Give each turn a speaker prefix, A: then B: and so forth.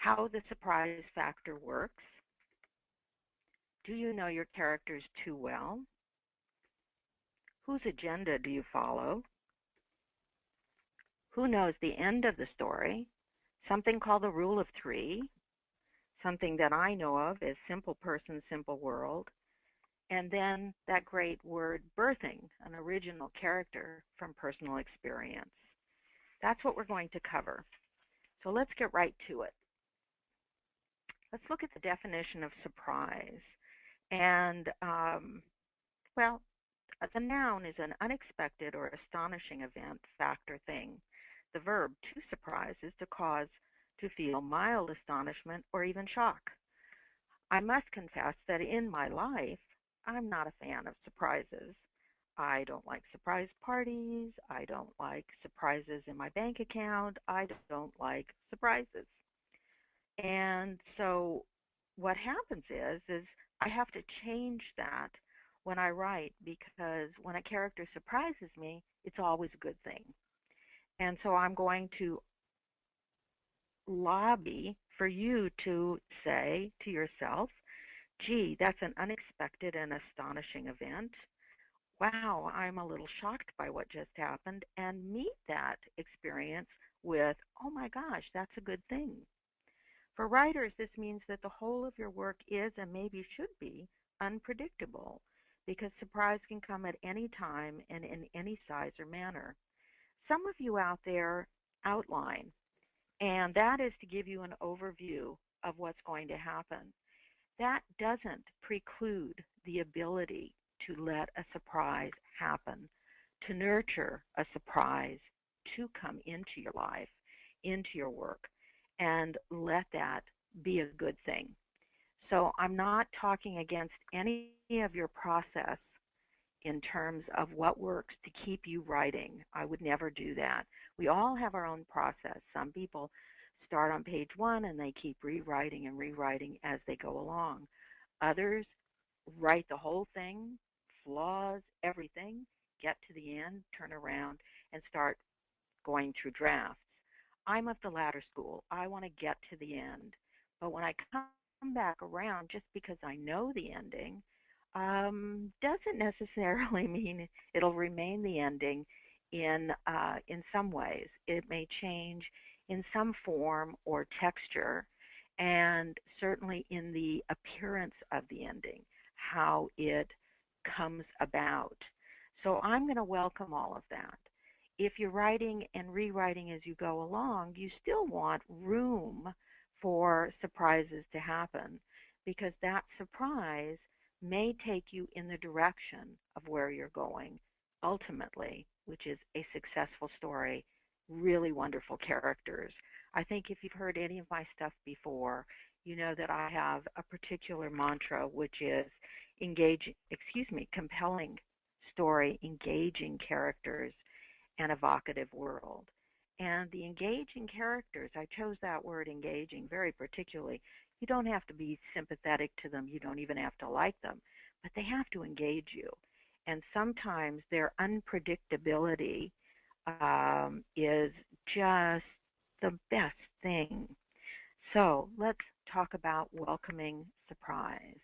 A: how the surprise factor works. Do you know your characters too well? Whose agenda do you follow? Who knows the end of the story? Something called the rule of three, something that I know of as simple person, simple world. And then that great word birthing, an original character from personal experience. That's what we're going to cover. So let's get right to it. Let's look at the definition of surprise. And, well, the noun is an unexpected or astonishing event, fact, or thing. The verb to surprise is to cause to feel mild astonishment or even shock. I must confess that in my life, I'm not a fan of surprises. I don't like surprise parties. I don't like surprises in my bank account. I don't like surprises. And so what happens is I have to change that when I write, because when a character surprises me, it's always a good thing. And so I'm going to lobby for you to say to yourself, gee, that's an unexpected and astonishing event. Wow, I'm a little shocked by what just happened, and meet that experience with, oh my gosh, that's a good thing. For writers, this means that the whole of your work is, and maybe should be, unpredictable, because surprise can come at any time and in any size or manner. Some of you out there outline, and that is to give you an overview of what's going to happen. That doesn't preclude the ability to let a surprise happen, to nurture a surprise to come into your life, into your work, and let that be a good thing. So I'm not talking against any of your process in terms of what works to keep you writing. I would never do that. We all have our own process. Some people start on page 1 and they keep rewriting and rewriting as they go along. Others write the whole thing, flaws, everything, get to the end, turn around, and start going through drafts. I'm of the latter school. I want to get to the end. But when I come back around, just because I know the ending, doesn't necessarily mean it'll remain the ending in some ways. It may change in some form or texture, and certainly in the appearance of the ending, how it comes about. So I'm going to welcome all of that. If you're writing and rewriting as you go along, you still want room for surprises to happen, because that surprise may take you in the direction of where you're going ultimately, which is a successful story, really wonderful characters. I think if you've heard any of my stuff before, you know that I have a particular mantra, which is compelling story, engaging characters, and evocative world. And the engaging characters, I chose that word engaging very particularly. You don't have to be sympathetic to them. You don't even have to like them, but they have to engage you. And sometimes their unpredictability is just the best thing. So let's talk about welcoming surprise.